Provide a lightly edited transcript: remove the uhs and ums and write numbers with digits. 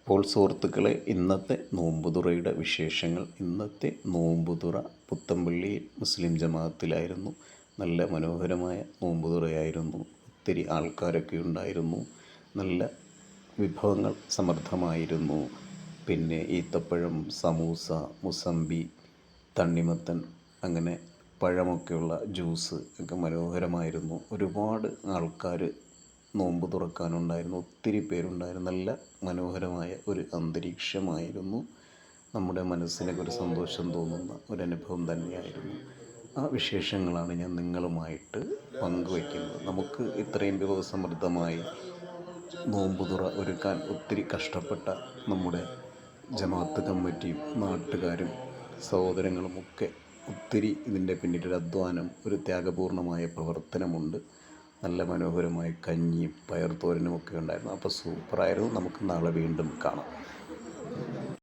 അപ്പോൾ സുഹൃത്തുക്കളെ, ഇന്നത്തെ നോമ്പുതുറയുടെ വിശേഷങ്ങൾ. ഇന്നത്തെ നോമ്പുതുറ പുത്തമ്പള്ളി മുസ്ലിം ജമാഅത്തിലായിരുന്നു. നല്ല മനോഹരമായ നോമ്പുതുറയായിരുന്നു. ഒത്തിരി ആൾക്കാരൊക്കെ ഉണ്ടായിരുന്നു. നല്ല വിഭവങ്ങൾ സമൃദ്ധമായിരുന്നു. പിന്നെ ഈത്തപ്പഴം, സമൂസ, മുസമ്പി, തണ്ണിമത്തൻ, അങ്ങനെ പഴമൊക്കെയുള്ള ജ്യൂസ് ഒക്കെ മനോഹരമായിരുന്നു. ഒരുപാട് ആൾക്കാർ നോമ്പ് തുറക്കാനുണ്ടായിരുന്നു. ഒത്തിരി പേരുണ്ടായിരുന്നു. നല്ല മനോഹരമായ ഒരു അന്തരീക്ഷമായിരുന്നു. നമ്മുടെ മനസ്സിനൊക്കെ ഒരു സന്തോഷം തോന്നുന്ന ഒരനുഭവം തന്നെയായിരുന്നു. ആ വിശേഷങ്ങളാണ് ഞാൻ നിങ്ങളുമായിട്ട് പങ്കുവയ്ക്കുന്നത്. നമുക്ക് ഇത്രയും വിഭവസമൃദ്ധമായി നോമ്പുതുറ ഒരുക്കാൻ ഒത്തിരി കഷ്ടപ്പെട്ട നമ്മുടെ ജമാഅത്ത് കമ്മിറ്റിയും നാട്ടുകാരും സഹോദരങ്ങളുമൊക്കെ ഒത്തിരി ഇതിൻ്റെ പിന്നിലൊരു അധ്വാനം, ഒരു ത്യാഗപൂർണമായ പ്രവർത്തനമുണ്ട്. നല്ല മനോഹരമായ കഞ്ഞിയും പയർത്തോരനും ഒക്കെ ഉണ്ടായിരുന്നു. അപ്പോൾ സൂപ്പറായിരുന്നു. നമുക്ക് നാളെ വീണ്ടും കാണാം.